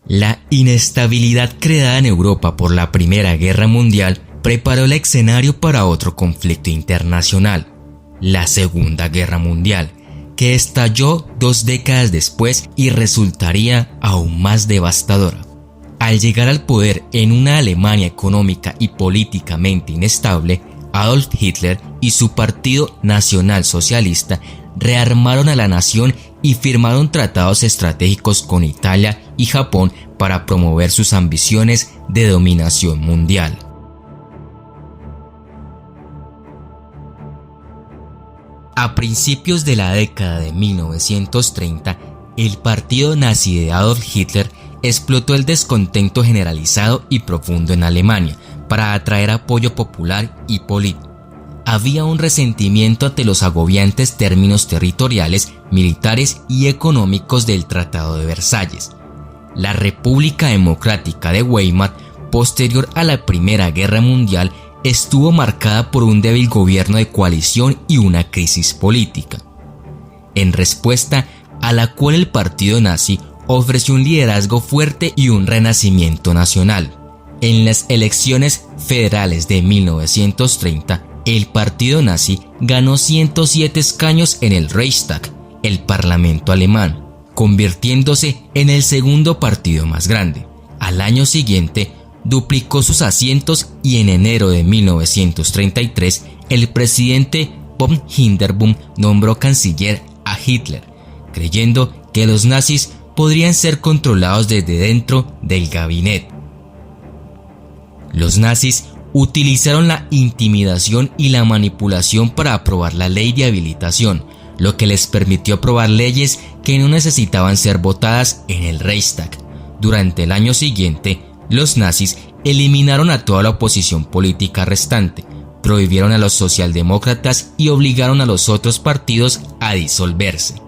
La inestabilidad creada en Europa por la Primera Guerra Mundial preparó el escenario para otro conflicto internacional, la Segunda Guerra Mundial, que estalló 2 décadas después y resultaría aún más devastadora. Al llegar al poder en una Alemania económica y políticamente inestable, Adolf Hitler y su Partido Nacional Socialista rearmaron a la nación y firmaron tratados estratégicos con Italia y Japón para promover sus ambiciones de dominación mundial. A principios de la década de 1930, el partido nazi de Adolf Hitler explotó el descontento generalizado y profundo en Alemania para atraer apoyo popular y político. Había un resentimiento ante los agobiantes términos territoriales, militares y económicos del Tratado de Versalles. La República Democrática de Weimar, posterior a la Primera Guerra Mundial, estuvo marcada por un débil gobierno de coalición y una crisis política, en respuesta a la cual el partido nazi ofreció un liderazgo fuerte y un renacimiento nacional. En las elecciones federales de 1930, el partido nazi ganó 107 escaños en el Reichstag, el parlamento alemán, convirtiéndose en el segundo partido más grande. Al año siguiente, duplicó sus asientos y en enero de 1933, el presidente von Hindenburg nombró canciller a Hitler, creyendo que los nazis podrían ser controlados desde dentro del gabinete. Los nazis utilizaron la intimidación y la manipulación para aprobar la ley de habilitación, lo que les permitió aprobar leyes que no necesitaban ser votadas en el Reichstag. Durante el año siguiente, los nazis eliminaron a toda la oposición política restante, prohibieron a los socialdemócratas y obligaron a los otros partidos a disolverse.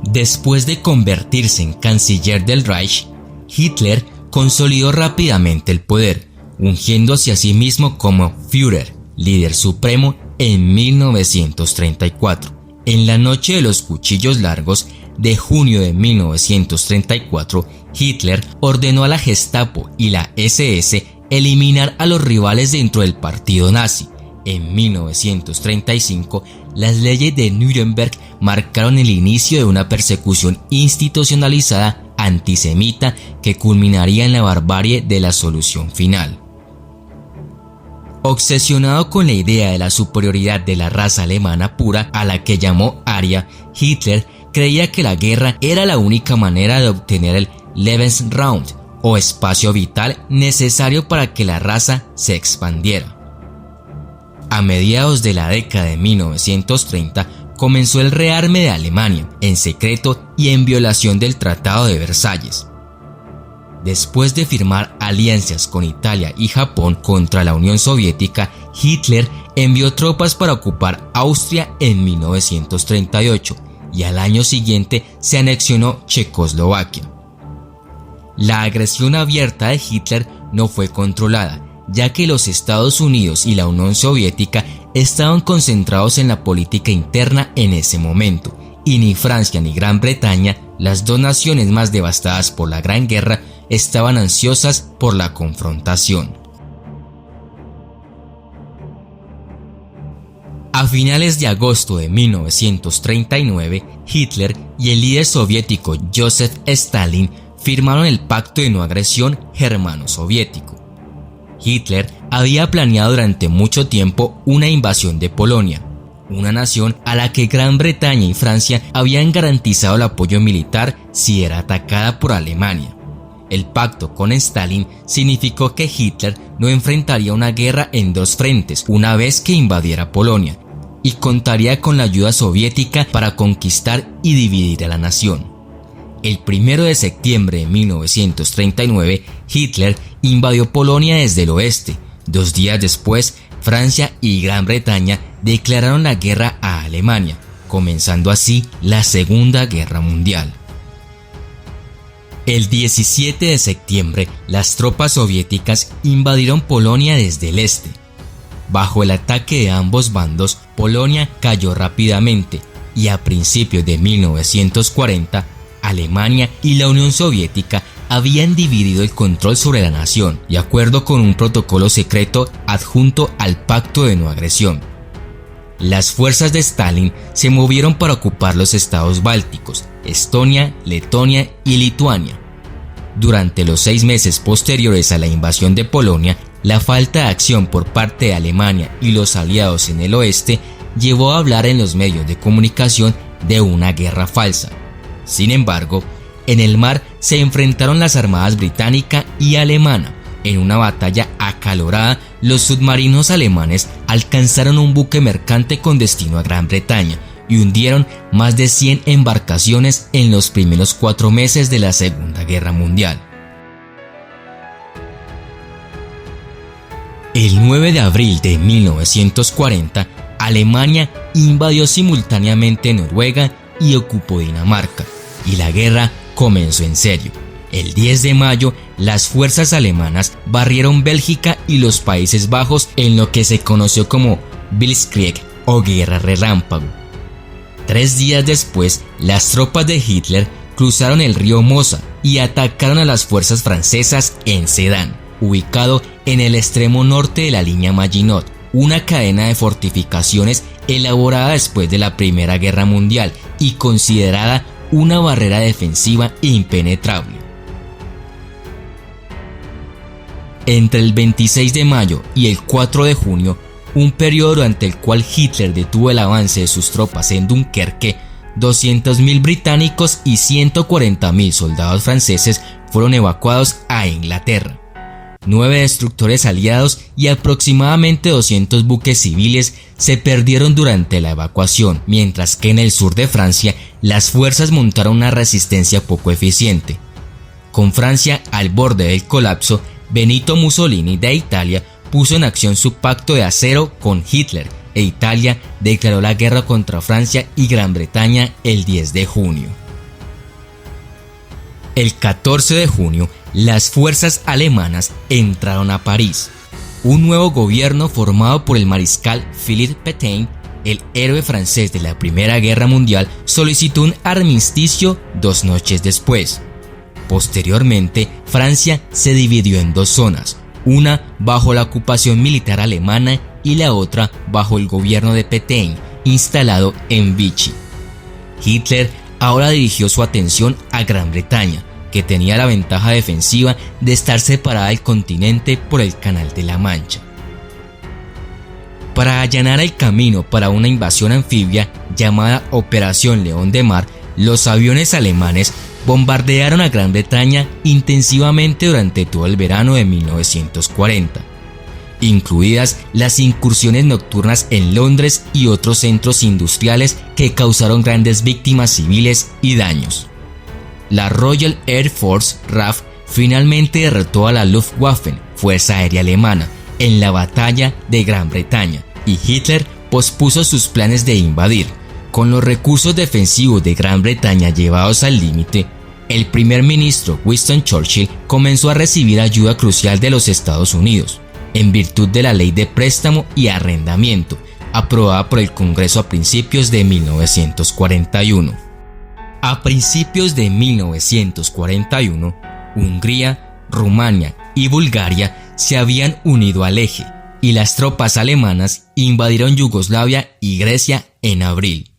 Después de convertirse en canciller del Reich, Hitler consolidó rápidamente el poder, ungiéndose a sí mismo como Führer, líder supremo, en 1934. En la noche de los cuchillos largos de junio de 1934, Hitler ordenó a la Gestapo y la SS eliminar a los rivales dentro del partido nazi. En 1935, las leyes de Nuremberg marcaron el inicio de una persecución institucionalizada antisemita que culminaría en la barbarie de la solución final. Obsesionado con la idea de la superioridad de la raza alemana pura, a la que llamó Aria, Hitler creía que la guerra era la única manera de obtener el Lebensraum, o espacio vital necesario para que la raza se expandiera. A mediados de la década de 1930 comenzó el rearme de Alemania, en secreto y en violación del Tratado de Versalles. Después de firmar alianzas con Italia y Japón contra la Unión Soviética, Hitler envió tropas para ocupar Austria en 1938 y al año siguiente se anexionó Checoslovaquia. La agresión abierta de Hitler no fue controlada, ya que los Estados Unidos y la Unión Soviética estaban concentrados en la política interna en ese momento, y ni Francia ni Gran Bretaña, las dos naciones más devastadas por la Gran Guerra, estaban ansiosas por la confrontación. A finales de agosto de 1939, Hitler y el líder soviético Joseph Stalin firmaron el Pacto de No Agresión Germano-Soviético. Hitler había planeado durante mucho tiempo una invasión de Polonia, una nación a la que Gran Bretaña y Francia habían garantizado el apoyo militar si era atacada por Alemania. El pacto con Stalin significó que Hitler no enfrentaría una guerra en dos frentes una vez que invadiera Polonia, y contaría con la ayuda soviética para conquistar y dividir a la nación. El 1 de septiembre de 1939, Hitler invadió Polonia desde el oeste. 2 días después, Francia y Gran Bretaña declararon la guerra a Alemania, comenzando así la Segunda Guerra Mundial. El 17 de septiembre, las tropas soviéticas invadieron Polonia desde el este. Bajo el ataque de ambos bandos, Polonia cayó rápidamente y a principios de 1940, Alemania y la Unión Soviética habían dividido el control sobre la nación, de acuerdo con un protocolo secreto adjunto al Pacto de No Agresión. Las fuerzas de Stalin se movieron para ocupar los estados bálticos, Estonia, Letonia y Lituania. Durante los 6 meses posteriores a la invasión de Polonia, la falta de acción por parte de Alemania y los aliados en el oeste llevó a hablar en los medios de comunicación de una guerra falsa. Sin embargo, en el mar se enfrentaron las armadas británica y alemana. En una batalla acalorada, los submarinos alemanes alcanzaron un buque mercante con destino a Gran Bretaña y hundieron más de 100 embarcaciones en los primeros 4 meses de la Segunda Guerra Mundial. El 9 de abril de 1940, Alemania invadió simultáneamente Noruega y ocupó Dinamarca, y la guerra comenzó en serio. El 10 de mayo, las fuerzas alemanas barrieron Bélgica y los Países Bajos en lo que se conoció como Blitzkrieg o Guerra Relámpago. 3 días después, las tropas de Hitler cruzaron el río Mosa y atacaron a las fuerzas francesas en Sedan, ubicado en el extremo norte de la línea Maginot, una cadena de fortificaciones elaborada después de la Primera Guerra Mundial y considerada una barrera defensiva impenetrable. Entre el 26 de mayo y el 4 de junio, un periodo durante el cual Hitler detuvo el avance de sus tropas en Dunkerque, 200.000 británicos y 140.000 soldados franceses fueron evacuados a Inglaterra. 9 destructores aliados y aproximadamente 200 buques civiles se perdieron durante la evacuación, mientras que en el sur de Francia las fuerzas montaron una resistencia poco eficiente. Con Francia al borde del colapso, Benito Mussolini de Italia puso en acción su pacto de acero con Hitler e Italia declaró la guerra contra Francia y Gran Bretaña el 10 de junio. El 14 de junio, las fuerzas alemanas entraron a París. Un nuevo gobierno formado por el mariscal Philippe Pétain, el héroe francés de la Primera Guerra Mundial, solicitó un armisticio 2 noches después. Posteriormente, Francia se dividió en 2 zonas, una bajo la ocupación militar alemana y la otra bajo el gobierno de Pétain, instalado en Vichy. Hitler ahora dirigió su atención a Gran Bretaña, que tenía la ventaja defensiva de estar separada del continente por el Canal de la Mancha. Para allanar el camino para una invasión anfibia llamada Operación León de Mar, los aviones alemanes bombardearon a Gran Bretaña intensivamente durante todo el verano de 1940, incluidas las incursiones nocturnas en Londres y otros centros industriales que causaron grandes víctimas civiles y daños. La Royal Air Force RAF finalmente derrotó a la Luftwaffe, Fuerza Aérea Alemana, en la batalla de Gran Bretaña, y Hitler pospuso sus planes de invadir. Con los recursos defensivos de Gran Bretaña llevados al límite, el primer ministro Winston Churchill comenzó a recibir ayuda crucial de los Estados Unidos, en virtud de la Ley de Préstamo y Arrendamiento, aprobada por el Congreso a principios de 1941. A principios de 1941, Hungría, Rumania y Bulgaria se habían unido al eje, y las tropas alemanas invadieron Yugoslavia y Grecia en abril.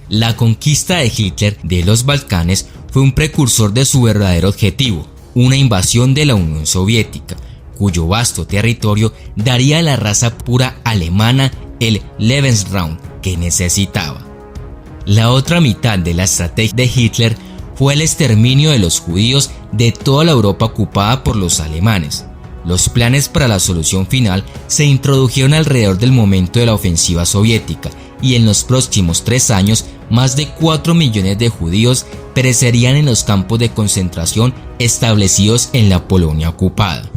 La conquista de Hitler de los Balcanes fue un precursor de su verdadero objetivo, una invasión de la Unión Soviética, cuyo vasto territorio daría a la raza pura alemana el Lebensraum que necesitaba. La otra mitad de la estrategia de Hitler fue el exterminio de los judíos de toda la Europa ocupada por los alemanes. Los planes para la solución final se introdujeron alrededor del momento de la ofensiva soviética y en los próximos 3 años más de 4 millones de judíos perecerían en los campos de concentración establecidos en la Polonia ocupada.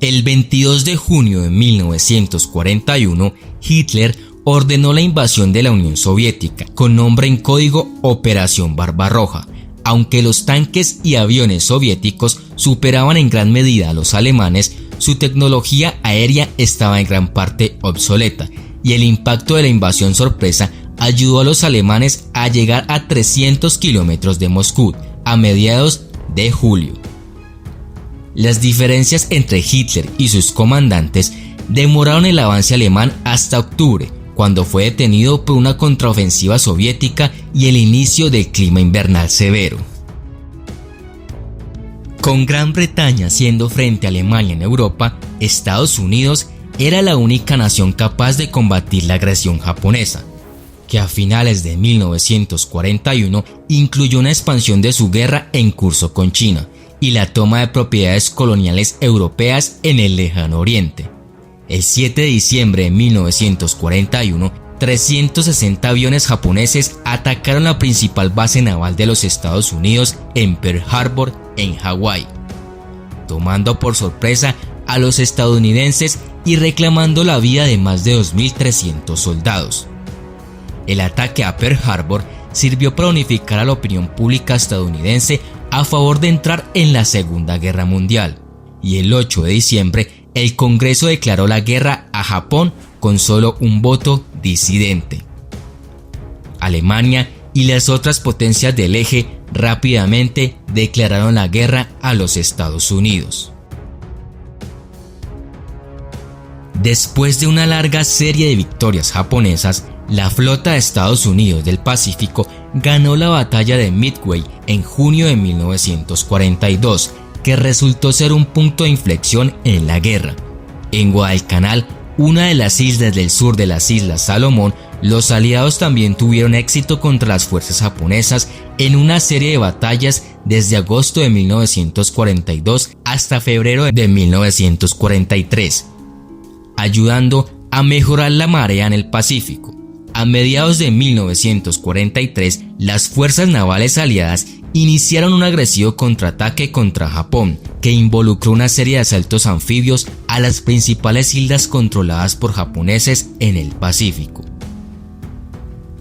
El 22 de junio de 1941, Hitler ordenó la invasión de la Unión Soviética, con nombre en código Operación Barbarroja. Aunque los tanques y aviones soviéticos superaban en gran medida a los alemanes, su tecnología aérea estaba en gran parte obsoleta, y el impacto de la invasión sorpresa ayudó a los alemanes a llegar a 300 kilómetros de Moscú a mediados de julio. Las diferencias entre Hitler y sus comandantes demoraron el avance alemán hasta octubre, cuando fue detenido por una contraofensiva soviética y el inicio del clima invernal severo. Con Gran Bretaña siendo frente a Alemania en Europa, Estados Unidos era la única nación capaz de combatir la agresión japonesa, que a finales de 1941 incluyó una expansión de su guerra en curso con China y la toma de propiedades coloniales europeas en el lejano oriente. El 7 de diciembre de 1941, 360 aviones japoneses atacaron la principal base naval de los Estados Unidos en Pearl Harbor, en Hawái, tomando por sorpresa a los estadounidenses y reclamando la vida de más de 2.300 soldados. El ataque a Pearl Harbor sirvió para unificar a la opinión pública estadounidense a favor de entrar en la Segunda Guerra Mundial, y el 8 de diciembre el Congreso declaró la guerra a Japón con solo un voto disidente. Alemania y las otras potencias del eje rápidamente declararon la guerra a los Estados Unidos. Después de una larga serie de victorias japonesas, la flota de Estados Unidos del Pacífico ganó la batalla de Midway en junio de 1942, que resultó ser un punto de inflexión en la guerra. En Guadalcanal, una de las islas del sur de las Islas Salomón, los aliados también tuvieron éxito contra las fuerzas japonesas en una serie de batallas desde agosto de 1942 hasta febrero de 1943, ayudando a mejorar la marea en el Pacífico. A mediados de 1943, las fuerzas navales aliadas iniciaron un agresivo contraataque contra Japón, que involucró una serie de asaltos anfibios a las principales islas controladas por japoneses en el Pacífico.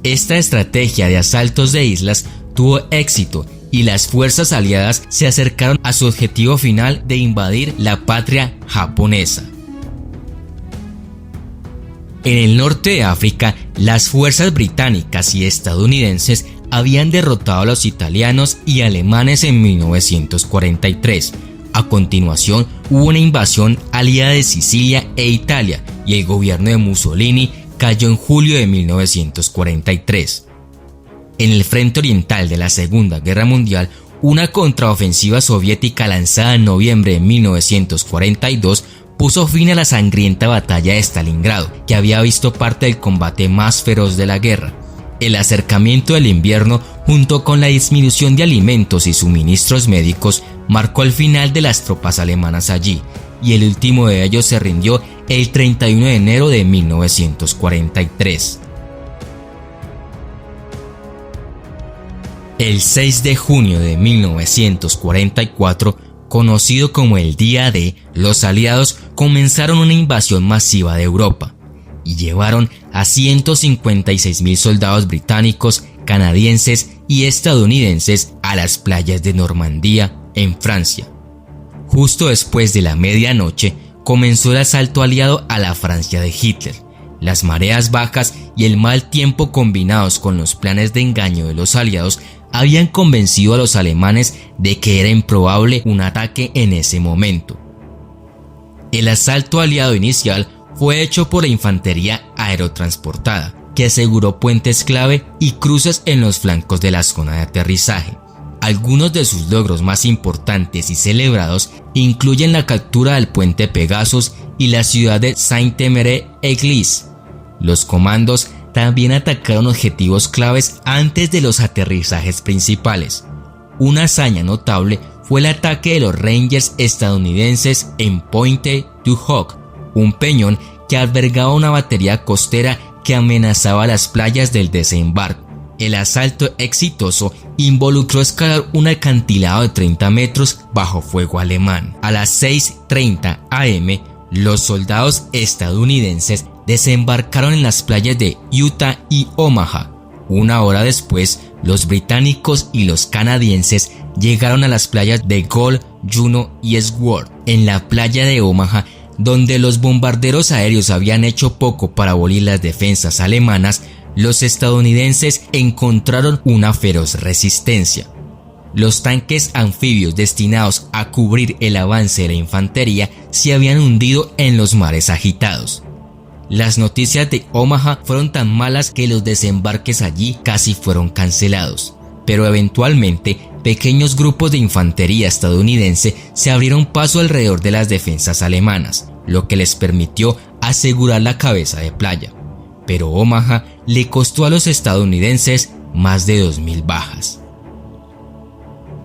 Esta estrategia de asaltos de islas tuvo éxito y las fuerzas aliadas se acercaron a su objetivo final de invadir la patria japonesa. En el norte de África, las fuerzas británicas y estadounidenses habían derrotado a los italianos y alemanes en 1943. A continuación, hubo una invasión aliada de Sicilia e Italia y el gobierno de Mussolini cayó en julio de 1943. En el frente oriental de la Segunda Guerra Mundial, una contraofensiva soviética lanzada en noviembre de 1942 puso fin a la sangrienta batalla de Stalingrado, que había visto parte del combate más feroz de la guerra. El acercamiento del invierno, junto con la disminución de alimentos y suministros médicos, marcó el final de las tropas alemanas allí, y el último de ellos se rindió el 31 de enero de 1943. El 6 de junio de 1944, conocido como el Día D, los aliados comenzaron una invasión masiva de Europa y llevaron a 156.000 soldados británicos, canadienses y estadounidenses a las playas de Normandía, en Francia. Justo después de la medianoche comenzó el asalto aliado a la Francia de Hitler. Las mareas bajas y el mal tiempo combinados con los planes de engaño de los aliados habían convencido a los alemanes de que era improbable un ataque en ese momento. El asalto aliado inicial fue hecho por la infantería aerotransportada, que aseguró puentes clave y cruces en los flancos de la zona de aterrizaje. Algunos de sus logros más importantes y celebrados incluyen la captura del puente Pegasus y la ciudad de Saint-Émeric-Église. Los comandos también atacaron objetivos claves antes de los aterrizajes principales. Una hazaña notable fue el ataque de los Rangers estadounidenses en Pointe du Hoc, un peñón que albergaba una batería costera que amenazaba las playas del desembarco. El asalto exitoso involucró escalar un acantilado de 30 metros bajo fuego alemán. A las 6:30 am, los soldados estadounidenses desembarcaron en las playas de Utah y Omaha. Una hora después, los británicos y los canadienses llegaron a las playas de Gold, Juno y Sword. En la playa de Omaha, donde los bombarderos aéreos habían hecho poco para abolir las defensas alemanas, los estadounidenses encontraron una feroz resistencia. Los tanques anfibios destinados a cubrir el avance de la infantería se habían hundido en los mares agitados. Las noticias de Omaha fueron tan malas que los desembarques allí casi fueron cancelados, pero eventualmente pequeños grupos de infantería estadounidense se abrieron paso alrededor de las defensas alemanas, lo que les permitió asegurar la cabeza de playa. Pero Omaha le costó a los estadounidenses más de 2.000 bajas.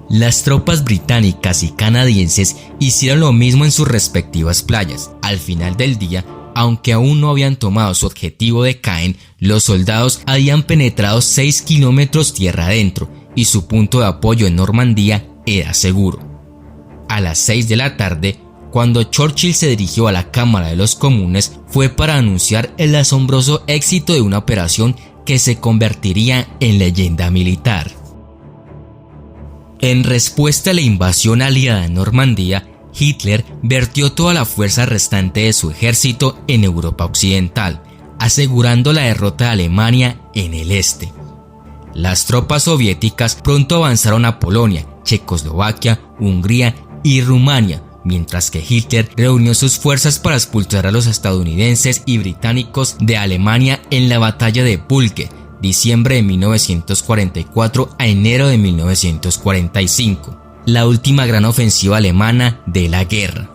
Las tropas británicas y canadienses hicieron lo mismo en sus respectivas playas. Al final del día, aunque aún no habían tomado su objetivo de Caen, los soldados habían penetrado 6 kilómetros tierra adentro y su punto de apoyo en Normandía era seguro. A las 6 de la tarde, cuando Churchill se dirigió a la Cámara de los Comunes, fue para anunciar el asombroso éxito de una operación que se convertiría en leyenda militar. En respuesta a la invasión aliada en Normandía, Hitler vertió toda la fuerza restante de su ejército en Europa Occidental, asegurando la derrota de Alemania en el este. Las tropas soviéticas pronto avanzaron a Polonia, Checoslovaquia, Hungría y Rumania, mientras que Hitler reunió sus fuerzas para expulsar a los estadounidenses y británicos de Alemania en la batalla de Pulque, diciembre de 1944 a enero de 1945. La última gran ofensiva alemana de la guerra.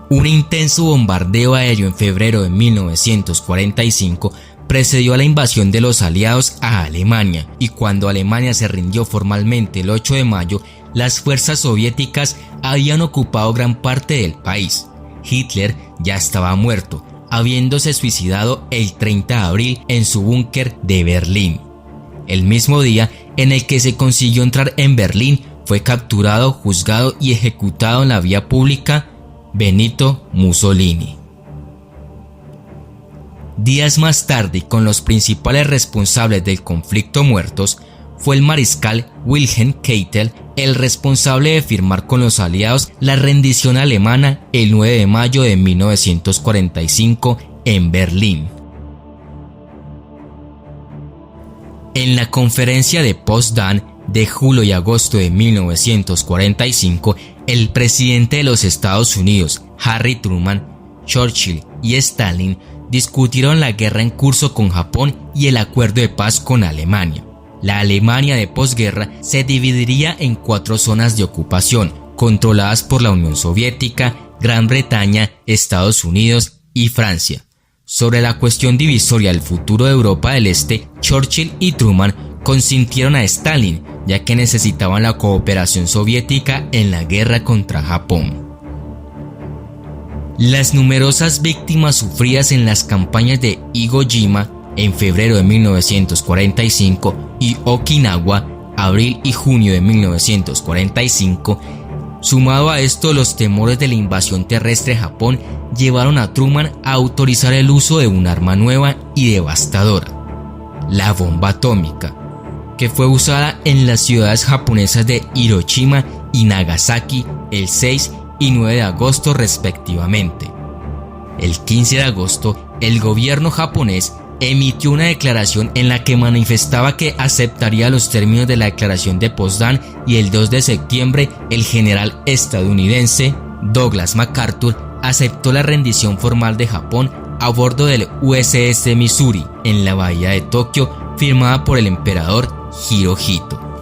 Un intenso bombardeo aéreo en febrero de 1945 precedió a la invasión de los aliados a Alemania, y cuando Alemania se rindió formalmente el 8 de mayo, las fuerzas soviéticas habían ocupado gran parte del país. Hitler ya estaba muerto, habiéndose suicidado el 30 de abril en su búnker de Berlín. El mismo día en el que se consiguió entrar en Berlín, fue capturado, juzgado y ejecutado en la vía pública Benito Mussolini. Días más tarde, con los principales responsables del conflicto muertos, fue el mariscal Wilhelm Keitel el responsable de firmar con los aliados la rendición alemana el 9 de mayo de 1945 en Berlín. En la conferencia de Potsdam de julio y agosto de 1945, el presidente de los Estados Unidos, Harry Truman, Churchill y Stalin discutieron la guerra en curso con Japón y el acuerdo de paz con Alemania. La Alemania de posguerra se dividiría en 4 zonas de ocupación, controladas por la Unión Soviética, Gran Bretaña, Estados Unidos y Francia. Sobre la cuestión divisoria del futuro de Europa del Este, Churchill y Truman consintieron a Stalin, ya que necesitaban la cooperación soviética en la guerra contra Japón. Las numerosas víctimas sufridas en las campañas de Iwo Jima en febrero de 1945 y Okinawa, abril y junio de 1945, sumado a esto los temores de la invasión terrestre de Japón, llevaron a Truman a autorizar el uso de un arma nueva y devastadora, la bomba atómica, que fue usada en las ciudades japonesas de Hiroshima y Nagasaki el 6 y 9 de agosto respectivamente. El 15 de agosto, el gobierno japonés emitió una declaración en la que manifestaba que aceptaría los términos de la declaración de Potsdam, y el 2 de septiembre el general estadounidense Douglas MacArthur aceptó la rendición formal de Japón a bordo del USS Missouri en la bahía de Tokio, firmada por el emperador Hirohito.